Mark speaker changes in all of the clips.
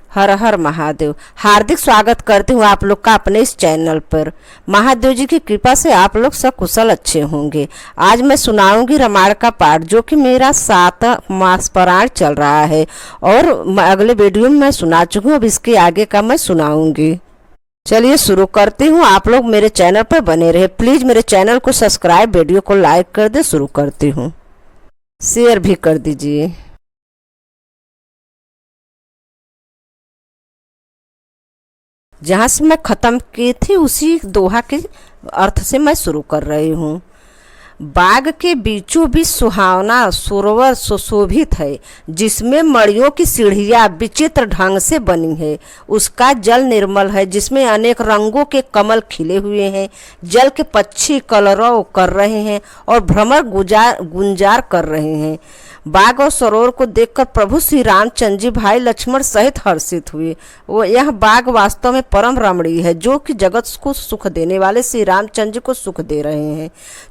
Speaker 1: हर हर महादेव। हार्दिक स्वागत करती हूँ आप लोग का अपने इस चैनल पर। महादेव जी की कृपा से आप लोग सब कुशल अच्छे होंगे। आज मैं सुनाऊंगी रामायण का पाठ, जो कि मेरा 7 मास पारायण चल रहा है और अगले वीडियो में मैं सुना चुकी हूँ। अब इसके आगे का मैं सुनाऊंगी। चलिए शुरू करती हूँ। आप लोग मेरे चैनल पर बने रहे। प्लीज मेरे चैनल को सब्सक्राइब, वीडियो को लाइक कर दे। शुरू करती हूँ, शेयर भी कर दीजिए। जहाँ से मैं ख़त्म की थी उसी दोहा के अर्थ से मैं शुरू कर रही हूँ। बाग के बीचों बीच सुहावना सरोवर सुशोभित है, जिसमें मड़ियों की सीढ़ियाँ विचित्र ढंग से बनी है। उसका जल निर्मल है, जिसमें अनेक रंगों के कमल खिले हुए हैं। जल के पक्षी कलरव कर रहे हैं और भ्रमर गुंजार कर रहे हैं। बाग और सरोवर को देखकर प्रभु श्री रामचंद्र जी भाई लक्ष्मण सहित हर्षित हुए। वो यह बाग वास्तव में परम रमणीय है, जो कि जगत को सुख देने वाले श्री रामचंद्र जी को सुख दे रहे हैं।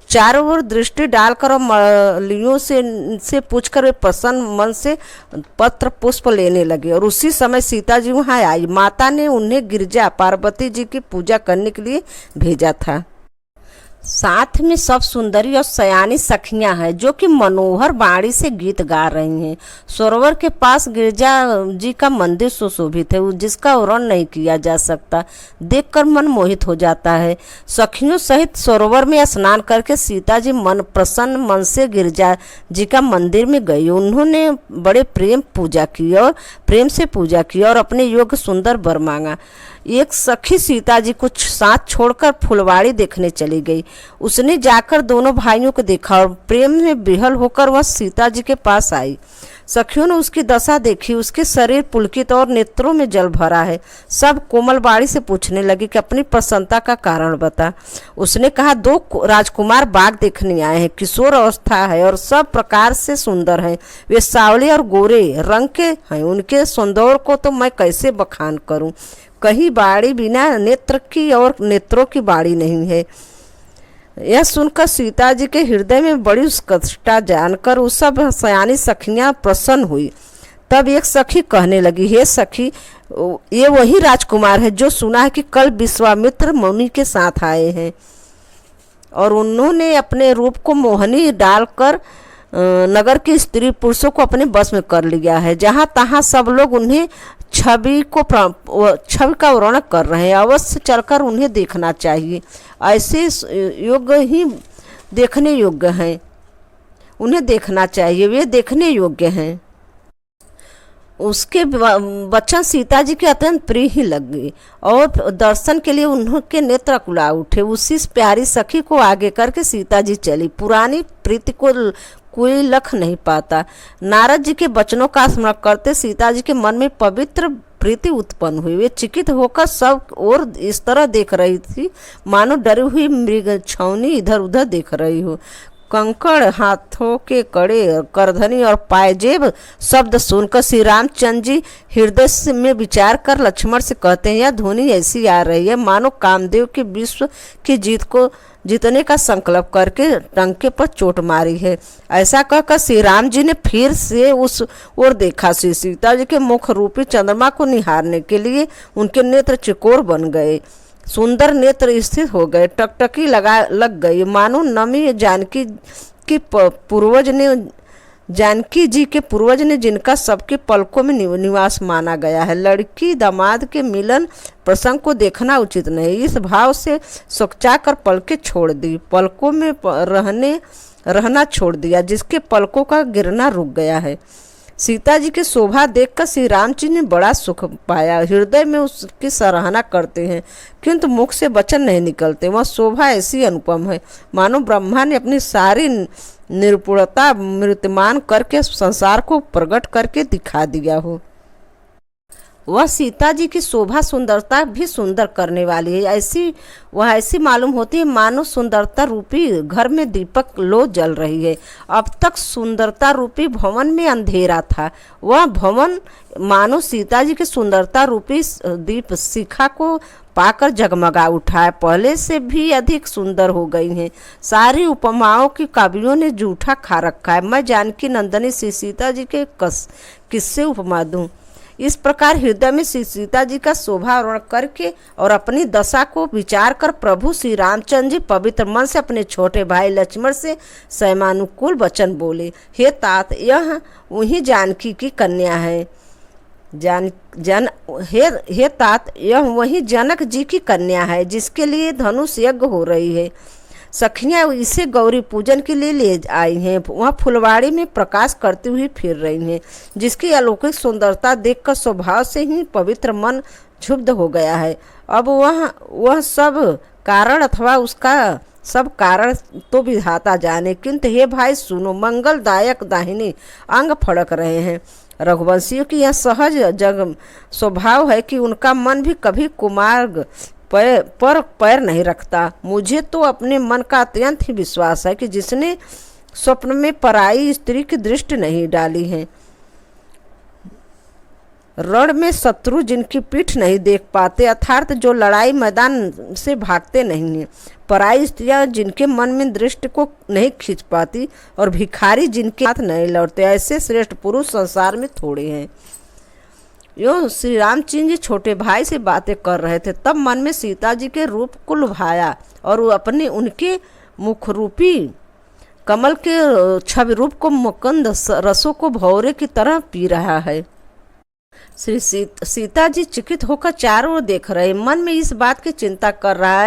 Speaker 1: चारों ओर दृष्टि डालकर और मलियों से पूछकर वे प्रसन्न मन से पत्र पुष्प लेने लगे। और उसी समय सीता जी वहाँ आई। माता ने उन्हें गिरजा पार्वती जी की पूजा करने के लिए भेजा था। साथ में सब सुंदरी और सयानी सखियां हैं, जो कि मनोहर वाणी से गीत गा रही हैं। सरोवर के पास गिरजा जी का मंदिर सुशोभित है, जिसका वर्णन नहीं किया जा सकता। देखकर मन मोहित हो जाता है। सखियों सहित सरोवर में स्नान करके सीता जी मन प्रसन्न मन से गिरजा जी का मंदिर में गई। उन्होंने बड़े प्रेम से पूजा की और अपने योग्य सुंदर वर मांगा। एक सखी सीता जी को साथ छोड़कर फुलवाड़ी देखने चली गई। उसने जाकर दोनों भाइयों को देखा और प्रेम में विह्वल होकर वह सीता जी के पास आई। सखियों ने उसकी दशा देखी। उसके शरीर पुलकित और नेत्रों में जल भरा है। सब कोमलबाड़ी से पूछने लगी कि अपनी प्रसन्नता का कारण बता। उसने कहा, 2 राजकुमार बाग देखने आए हैं। किशोर अवस्था है और सब प्रकार से सुंदर हैं। वे सावले और गोरे रंग के हैं। उनके सौंदर्य को तो मैं कैसे बखान करूं। कहीं बाड़ी बिना नेत्र की और नेत्रों की बाड़ी नहीं है। यह सुनकर सीता जी के हृदय में बड़ी उत्कंठा जानकर उस सब सयानी सखियां प्रसन्न हुई। तब एक सखी कहने लगी, हे सखी, ये वही राजकुमार है जो सुना है कि कल विश्वामित्र मुनि के साथ आए हैं और उन्होंने अपने रूप को मोहनी डालकर नगर के स्त्री पुरुषों को अपने बस में कर लिया है। जहाँ तहाँ सब लोग उन्हें छवि का वर्णन कर रहे हैं। अवश्य चलकर उन्हें देखना चाहिए। ऐसे योग्य ही देखने योग्य हैं। उन्हें देखना चाहिए, वे देखने योग्य हैं। उसके वचन सीता जी के अत्यंत प्रिय ही लग गई और दर्शन के लिए उनके नेत्र अकुला उठे। उसी प्यारी सखी को आगे करके सीता जी चली। पुरानी प्रीति को कोई लख नहीं पाता। नारद जी के वचनों का स्मरण करते सीता जी के मन में पवित्र प्रीति उत्पन्न हुई। वे चकित होकर सब और इस तरह देख रही थी मानो डरी हुई मृग छौनी इधर उधर देख रही हो। कंकड़, हाथों के कड़े, करधनी और पायजेब शब्द सुनकर श्री रामचंद्र जी हृदय में विचार कर लक्ष्मण से कहते हैं, यह ध्वनि ऐसी आ रही है मानो कामदेव के विश्व की जीतने का संकल्प करके टंके पर चोट मारी है। ऐसा कहकर श्री राम जी ने फिर से उस ओर देखा। श्री सीता जी के मुख रूपी चंद्रमा को निहारने के लिए उनके नेत्र चिकोर बन गए। सुंदर नेत्र स्थिर हो गए। टकटकी लग गई मानो नमी जानकी जी के पूर्वज ने जिनका सबके पलकों में निवास माना गया है। लड़की दामाद के मिलन प्रसंग को देखना उचित नहीं। इस भाव से सोचा कर पलकें छोड़ दी। पलकों में रहना छोड़ दिया, जिसके पलकों का गिरना रुक गया है। सीता जी की शोभा देखकर श्री राम जी ने बड़ा सुख पाया। हृदय में उसकी सराहना करते हैं, किंतु मुख से वचन नहीं निकलते। वह शोभा ऐसी अनुपम है मानो ब्रह्मा ने अपनी सारी निपुणता मृत्यमान करके संसार को प्रकट करके दिखा दिया हो। वह सीता जी की शोभा सुंदरता भी सुंदर करने वाली है। वह ऐसी मालूम होती है मानो सुंदरता रूपी घर में दीपक लो जल रही है। अब तक सुंदरता रूपी भवन में अंधेरा था। वह भवन मानो सीता जी की सुंदरता रूपी दीप शिखा को पाकर जगमगा उठा है। पहले से भी अधिक सुंदर हो गई हैं। सारी उपमाओं की कवियों ने जूठा खा रखा है। मैं जानकी नंदनी श्री सीता जी के किससे उपमा दूं। इस प्रकार हृदय में श्री सीता जी का शोभावरण करके और अपनी दशा को विचार कर प्रभु श्री रामचंद्र जी पवित्र मन से अपने छोटे भाई लक्ष्मण से संयमानुकूल वचन बोले, हे तात, यह वही जानकी की कन्या है। हे तात, यह वही जनक जी की कन्या है जिसके लिए धनुष यज्ञ हो रही है। सखियां इसे गौरी पूजन के लिए ले आई हैं। वह फुलवाड़ी में प्रकाश करती हुई फिर रही हैं, जिसकी अलौकिक सुंदरता देखकर स्वभाव से ही पवित्र मन क्षुब्ध हो गया है। अब वह सब कारण अथवा उसका सब कारण तो विधाता जाने, किंतु हे भाई सुनो, मंगलदायक दाहिने अंग फड़क रहे हैं। रघुवंशियों की यह सहज जग स्वभाव है कि उनका मन भी कभी कुमार्ग पर पैर नहीं रखता। मुझे तो अपने मन का अत्यंत ही विश्वास है कि जिसने स्वप्न में पराई स्त्री की दृष्टि नहीं डाली है, रण में शत्रु जिनकी पीठ नहीं देख पाते, अर्थात जो लड़ाई मैदान से भागते नहीं हैं, पराई स्त्रियां जिनके मन में दृष्टि को नहीं खींच पाती और भिखारी जिनके हाथ नहीं लौटते, ऐसे श्रेष्ठ पुरुष संसार में थोड़े हैं। यो श्री रामचंद्र जी छोटे भाई से बातें कर रहे थे, तब मन में सीता जी के रूप को लुभाया और वो अपने उनके मुख रूपी कमल के छवि रूप को मुकुंद रसों को भौरे की तरह पी रहा है। श्री सीता जी चकित होकर चारों ओर देख रहे, मन में इस बात की चिंता कर रहा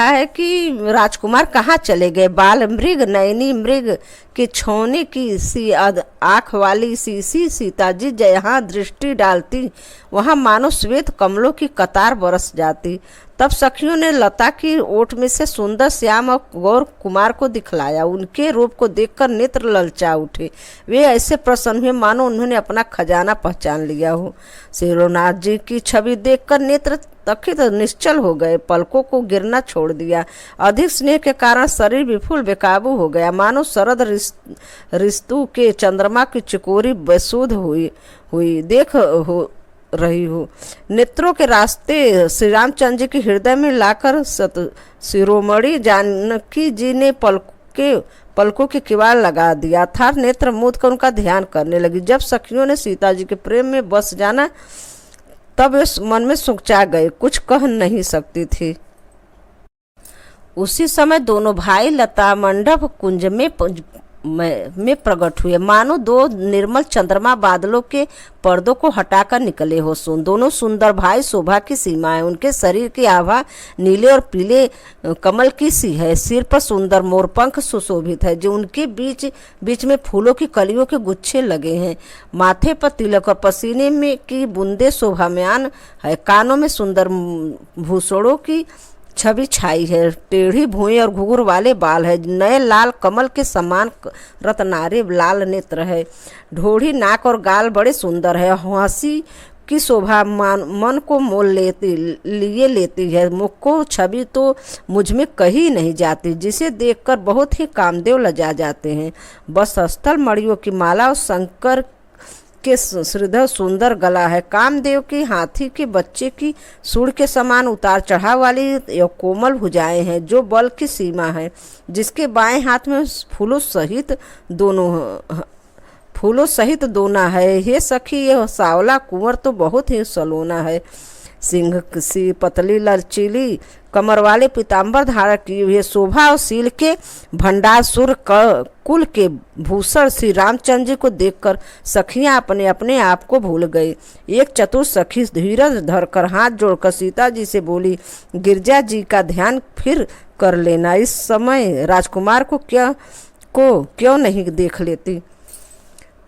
Speaker 1: है कि राजकुमार कहाँ चले गए। बाल मृग, नयनी मृग के छौने की सी आँख वाली सी सीता जी जहाँ दृष्टि डालती वहाँ मानो श्वेत कमलों की कतार बरस जाती। तब सखियों ने लता की ओट में से सुंदर श्याम और गौर कुमार को दिखलाया। उनके रूप को देखकर नेत्र ललचा उठे। वे ऐसे प्रसन्न हुए मानो उन्होंने अपना खजाना पहचान लिया हो। शेरोनाथ जी की छवि देखकर नेत्र तखित निश्चल हो गए, पलकों को गिरना छोड़ दिया। अधिक स्नेह के कारण शरीर विफुल बेकाबू हो गया, मानो शरद ऋतु के चंद्रमा की चिकोरी बेसुध हुई देख हो रही हो। नेत्रों के रास्ते श्री रामचंद्र जी के हृदय में लाकर शिरोमणि जानकी जी ने पलकों के किवाड़ लगा दिया, अर्थात नेत्र मूंद कर उनका ध्यान करने लगी। जब सखियों ने सीता जी के प्रेम में बस जाना, तब वे मन में सुखचा गए, कुछ कह नहीं सकती थी। उसी समय दोनों भाई लता मंडप कुंज में प्रकट हुए, मानो दो निर्मल चंद्रमा बादलों के पर्दों को हटाकर निकले हो। दोनों सुंदर भाई शोभा की सीमा है। उनके शरीर की आभा नीले और पीले कमल की सी है। सिर पर सुंदर मोरपंख सुशोभित है, जो उनके बीच में फूलों की कलियों के गुच्छे लगे हैं। माथे पर तिलक और पसीने में की बूंदे शोभाम्यान है। कानों में सुंदर भूषणों की छवि छाई है। टेढ़ी भुएं और घुंघरू वाले बाल है। नए लाल कमल के समान रत्नारे लाल नेत्र है। ढोढ़ी नाक और गाल बड़े सुंदर है। हंसी की शोभा मन को मोल लेती है। मुख को छवि तो मुझ में कही नहीं जाती, जिसे देखकर बहुत ही कामदेव लजा जाते हैं। बस स्थल मणियों की माला और शंकर के श्रीधर सुंदर गला है। कामदेव के हाथी के बच्चे की सूढ़ के समान उतार चढ़ाव वाली कोमल भुजाएं हैं, जो बल की सीमा है। जिसके बाएं हाथ में फूलों सहित दोना है। हे सखी, यह सावला कुंवर तो बहुत ही सलोना है। सिंह सी पतली लचीली कमर वाले पीताम्बर धारण किए हुए, शोभा और शील के भंडार सुर कुल के भूषण श्री रामचंद्र जी को देखकर सखियां अपने अपने आप को भूल गई। एक चतुर सखी धीरज धरकर हाथ जोड़कर सीता जी से बोली, गिरजा जी का ध्यान फिर कर लेना। इस समय राजकुमार को क्यों नहीं देख लेती।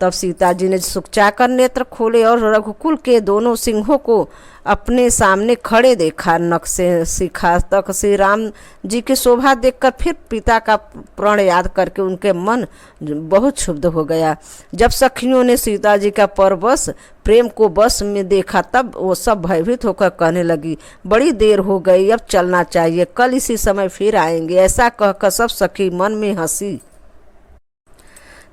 Speaker 1: तब सीता जी ने सुखचाकर नेत्र खोले और रघुकुल के दोनों सिंहों को अपने सामने खड़े देखा। नख से शिखा तक श्री राम जी की शोभा देखकर फिर पिता का प्रण याद करके उनके मन बहुत क्षुब्ध हो गया। जब सखियों ने सीता जी का परवश प्रेम को बस में देखा, तब वो सब भयभीत होकर कहने लगी, बड़ी देर हो गई, अब चलना चाहिए, कल इसी समय फिर आएंगे। ऐसा कहकर सब सखी मन में हंसी।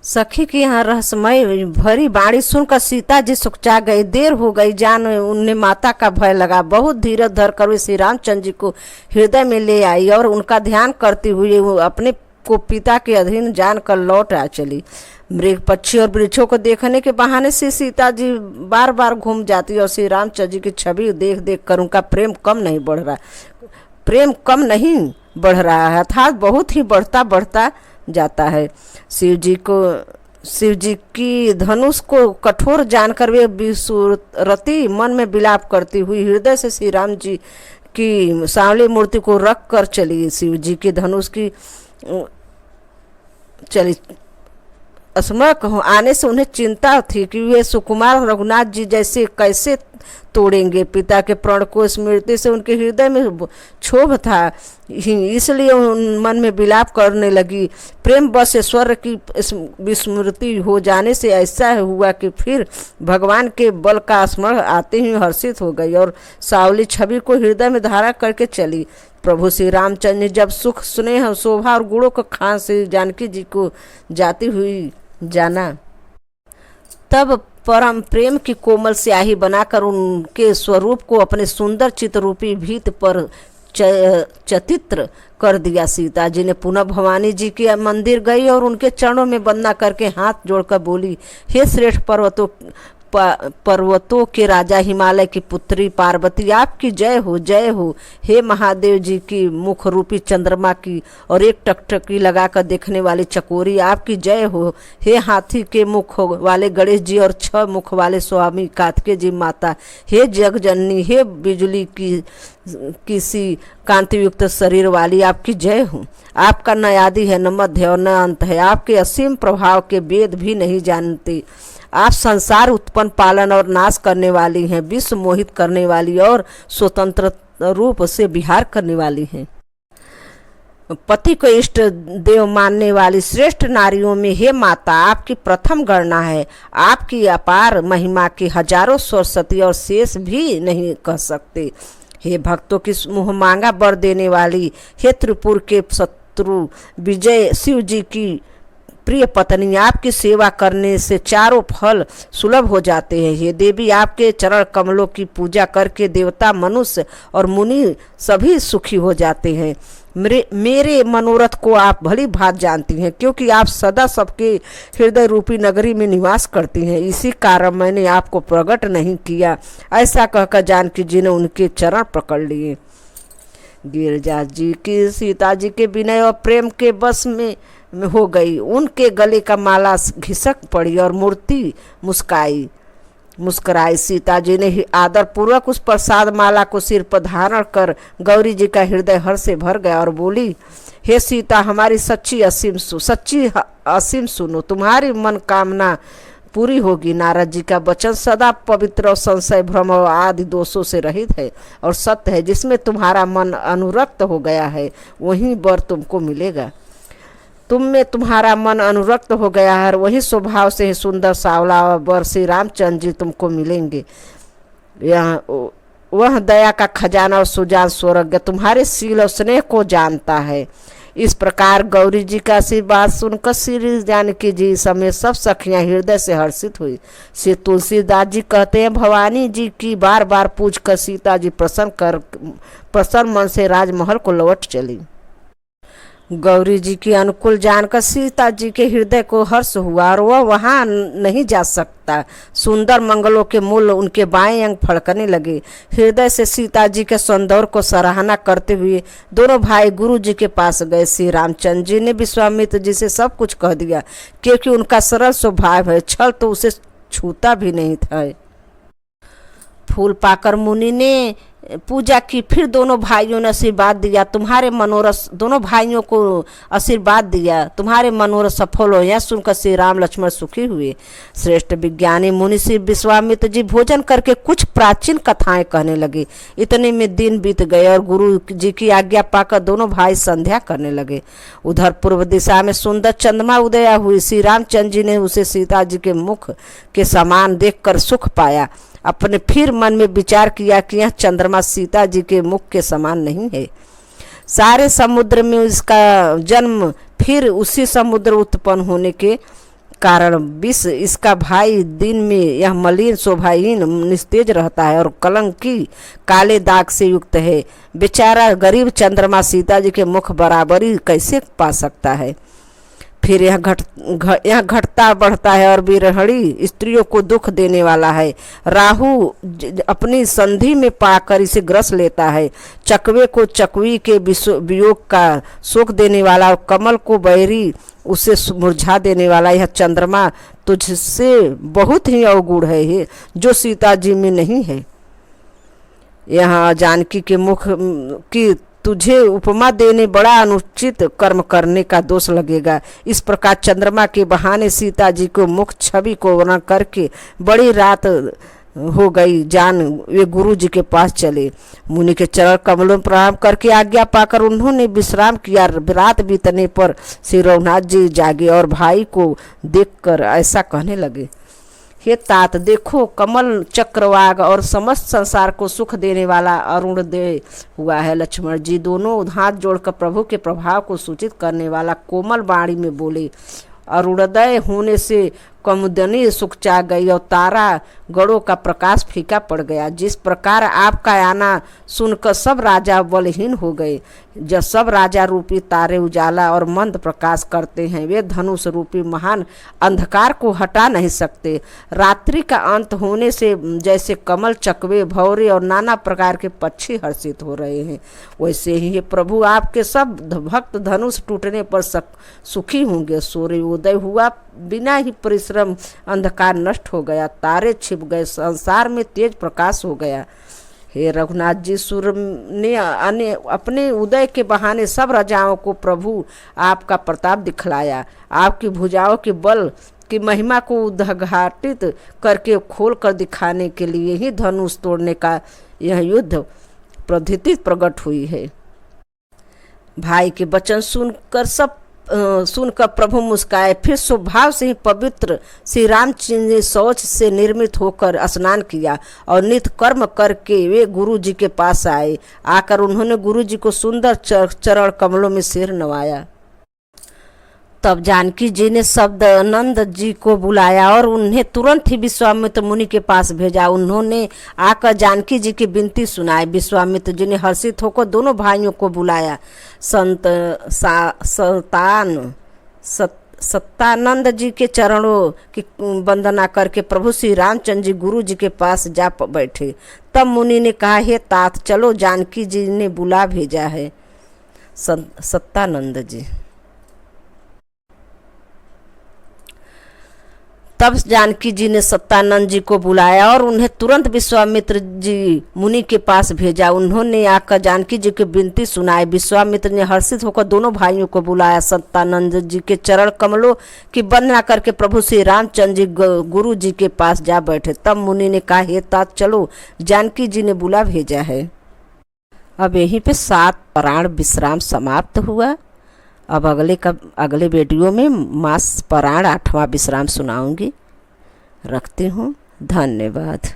Speaker 1: सखी की यहाँ रहस्यमय भरी बाणी सुनकर सीता जी सुखचा गई। देर हो गई जान उन्हें माता का भय लगा। बहुत धीरज धरकर वे श्री रामचंद्र जी को हृदय में ले आई और उनका ध्यान करते हुए वो अपने को पिता के अधीन जानकर लौट आ चली। मृग पक्षी और वृक्षों को देखने के बहाने से सीता जी बार बार घूम जाती और श्री रामचंद्र जी की छवि देख देख कर उनका प्रेम कम नहीं बढ़ रहा, प्रेम कम नहीं बढ़ रहा है, अर्थात बहुत ही बढ़ता बढ़ता जाता है। शिव जी की धनुष को कठोर जानकर वे विसूरती मन में विलाप करती हुई हृदय से श्री राम जी की सांवली मूर्ति को रख कर चली। शिव जी के धनुष की चली असमर्थ आने से उन्हें चिंता थी कि वे सुकुमार रघुनाथ जी जैसे कैसे तोड़ेंगे। पिता के प्रण को स्मृति से उनके हृदय में क्षोभ था, इसलिए उन मन में विलाप करने लगी। प्रेम बस स्वर्ग की विस्मृति हो जाने से ऐसा हुआ कि फिर भगवान के बल का स्मरण आते ही हर्षित हो गई और सावली छवि को हृदय में धारा करके चली। प्रभु श्री रामचंद्र ने जब सुख स्नेह शोभा और गुणों को खान से जानकी जी को जाती हुई जाना, तब परम प्रेम की कोमल स्याही बनाकर उनके स्वरूप को अपने सुंदर चित्ररूपी भीत पर चित्र कर दिया। सीता जी ने पुनः भवानी जी के मंदिर गई और उनके चरणों में वंदना करके हाथ जोड़कर बोली, हे श्रेष्ठ पर्वतों के राजा हिमालय की पुत्री पार्वती, आपकी जय हो जय हो। हे महादेव जी की मुख रूपी चंद्रमा की और एक टकटकी लगाकर देखने वाली चकोरी, आपकी जय हो। हे हाथी के मुख वाले गणेश जी और 6 मुख वाले स्वामी कार्तिकेय जी माता, हे जगजननी, हे बिजली की किसी कांतियुक्त शरीर वाली, आपकी जय हो। आपका न आदि है, न मध्य और न अंत है, आपके असीम प्रभाव के वेद भी नहीं जानते। आप संसार उत्पन्न पालन और नाश करने वाली हैं, विश्व मोहित करने वाली और स्वतंत्र रूप से विहार करने वाली हैं। पति को इष्ट देव मानने वाली श्रेष्ठ नारियों में हे माता आपकी प्रथम गणना है। आपकी अपार महिमा की हजारों सरस्वती और शेष भी नहीं कह सकते। हे भक्तों की मुँह मांगा वर देने वाली, हे त्रिपुर के शत्रु विजय शिव जी की प्रिय पत्नी, आपकी सेवा करने से चारों फल सुलभ हो जाते हैं। हे देवी, आपके चरण कमलों की पूजा करके देवता मनुष्य और मुनि सभी सुखी हो जाते हैं। मेरे मनोरथ को आप भली भांति जानती हैं, क्योंकि आप सदा सबके हृदय रूपी नगरी में निवास करती हैं। इसी कारण मैंने आपको प्रकट नहीं किया। ऐसा कहकर जानकी जी ने उनके चरण पकड़ लिए। गिरिजा जी की सीता जी के विनय और प्रेम के बस में हो गई। उनके गले का माला घिसक पड़ी और मूर्ति मुस्कुराई। सीता जी ने आदर पूर्वक उस प्रसाद माला को सिर पर धारण कर गौरी जी का हृदय हर्ष से भर गया और बोली, हे सीता, हमारी सच्ची असीम सुनो, तुम्हारी मन कामना पूरी होगी। नारद जी का वचन सदा पवित्र और संशय भ्रम और आदि दोषों से रहित है और सत्य है। जिसमें तुम्हारा मन अनुरक्त हो गया है वही वर तुमको मिलेगा। तुम में तुम्हारा मन अनुरक्त हो गया है, वही स्वभाव से ही सुंदर सावला वर श्री रामचंद्र जी तुमको मिलेंगे। वह दया का खजाना और सुजान स्वरज्ञ तुम्हारे शील और स्नेह को जानता है। इस प्रकार गौरी जी का आशीर्वाद सुनकर श्री जानकी जी समेत सब सखियां हृदय से हर्षित हुई। श्री तुलसीदास जी कहते हैं, भवानी जी की बार बार पूछ कर सीता जी प्रसन्न मन से राजमहल को लौट चली। गौरी जी की अनुकूल जानकर सीता जी के हृदय को हर्ष हुआ और वह वहां नहीं जा सकता। सुंदर मंगलों के मूल उनके बाएं अंग फड़कने लगे। हृदय से सीता जी के सौंदर्य को सराहना करते हुए दोनों भाई गुरु जी के पास गए। श्री रामचंद्र जी ने विश्वामित्र जी से सब कुछ कह दिया, क्योंकि उनका सरल स्वभाव है, छल तो उसे छूता भी नहीं था। फूल पाकर मुनि ने पूजा की। फिर दोनों भाइयों ने आशीर्वाद दिया, तुम्हारे मनोरथ दोनों भाइयों को आशीर्वाद दिया, तुम्हारे मनोरथ सफल हो। यह सुनकर श्री राम लक्ष्मण सुखी हुए। श्रेष्ठ विज्ञानी मुनि श्री विश्वामित्र जी भोजन करके कुछ प्राचीन कथाएं कहने लगे। इतने में दिन बीत गए और गुरु जी की आज्ञा पाकर दोनों भाई संध्या करने लगे। उधर पूर्व दिशा में सुंदर चंद्रमा उदय हुई। श्री रामचंद्र जी ने उसे सीता जी के मुख के समान देखकर सुख पाया। अपने फिर मन में विचार किया कि यह चंद्रमा सीता जी के मुख के समान नहीं है। सारे समुद्र में इसका जन्म फिर उसी समुद्र उत्पन्न होने के कारण विष इसका भाई दिन में यह मलिन शोभाहीन निस्तेज रहता है और कलंकी काले दाग से युक्त है। बेचारा गरीब चंद्रमा सीता जी के मुख बराबरी कैसे पा सकता है। फिर यह घटता बढ़ता है और बिरहड़ी स्त्रियों को दुख देने वाला है। राहु अपनी संधि में पाकर इसे ग्रस लेता है। चकवे को चकवी के वियोग का शोक देने वाला और कमल को बैरी उसे मुरझा देने वाला यह चंद्रमा तुझसे बहुत ही अवगुण है, जो सीता जी में नहीं है। यहाँ जानकी के मुख की तुझे उपमा देने बड़ा अनुचित कर्म करने का दोष लगेगा। इस प्रकार चंद्रमा के बहाने सीता जी को मुख छवि को वर्णन करके बड़ी रात हो गई जान वे गुरु जी के पास चले। मुनि के चरण कमलों में प्रणाम करके आज्ञा पाकर उन्होंने विश्राम किया। रात बीतने पर श्री रघुनाथ जी जागे और भाई को देखकर ऐसा कहने लगे, हे तात, देखो कमल चक्रवाग और समस्त संसार को सुख देने वाला अरुणोदय हुआ है। लक्ष्मण जी दोनों हाथ जोड़कर प्रभु के प्रभाव को सूचित करने वाला कोमल वाणी में बोले, अरुणोदय होने से कुमुदनी सुख चा गई और तारा गणों का प्रकाश फीका पड़ गया। जिस प्रकार आपका आना सुनकर सब राजा बलहीन हो गए। जब सब राजा रूपी तारे उजाला और मंद प्रकाश करते हैं, वे धनुष रूपी महान अंधकार को हटा नहीं सकते। रात्रि का अंत होने से जैसे कमल, चकवे, भौरे और नाना प्रकार के पक्षी हर्षित हो रहे हैं, वैसे ही प्रभु आपके सब भक्त धनुष टूटने पर सुखी होंगे। सूर्योदय हुआ, बिना ही परिश्रम अंधकार नष्ट हो गया, तारे छिप गए, संसार में तेज प्रकाश हो गया। हे रघुनाथ जी, सूर्य ने अपने उदय के बहाने सब राजाओं को प्रभु आपका प्रताप दिखलाया। आपकी भुजाओं के बल की महिमा को उद्घाटित करके खोल कर दिखाने के लिए ही धनुष तोड़ने का यह युद्ध पद्धति प्रकट हुई है। भाई के वचन सुनकर प्रभु मुस्काए। फिर स्वभाव से ही पवित्र श्री रामचंद्र ने शौच से निर्मित होकर स्नान किया और नित्य कर्म करके वे गुरु जी के पास आए। आकर उन्होंने गुरु जी को सुंदर चरण कमलों में सिर नवाया। तब जानकी जी ने शब्दानंद जी को बुलाया और उन्हें तुरंत ही विश्वामित्र मुनि के पास भेजा। उन्होंने आकर जानकी जी की विनती सुनाई। विश्वामित्र जी ने हर्षित होकर दोनों भाइयों को बुलाया। सत्तानंद जी के चरणों की वंदना करके प्रभु श्री रामचंद्र जी गुरु जी के पास जा बैठे। तब मुनि ने कहा, हे तात, चलो, जानकी जी ने बुला भेजा है। सत्तानंद जी तब जानकी जी ने सत्तानंद जी को बुलाया और उन्हें तुरंत विश्वामित्र जी मुनि के पास भेजा। उन्होंने आकर जानकी जी की विनती सुनाई। विश्वामित्र ने हर्षित होकर दोनों भाइयों को बुलाया। सत्तानंद जी के चरण कमलों की वंदना करके प्रभु श्री रामचंद्र जी गुरु जी के पास जा बैठे। तब मुनि ने कहा, हे तात, चलो, जानकी जी ने बुला भेजा है। अब यहीं पे 7 पुराण विश्राम समाप्त हुआ। अब अगले वीडियो में मास पुराण 8वां विश्राम सुनाऊंगी। रखती हूँ, धन्यवाद।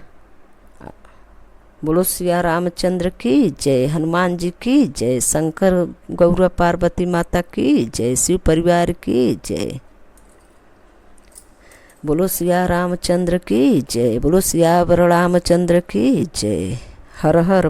Speaker 1: बोलो सिया रामचंद्र की जय, हनुमान जी की जय, शंकर गौरा पार्वती माता की जय, शिव परिवार की जय। बोलो सिया रामचंद्र की जय, बोलो सिया रामचंद्र की जय। हर हर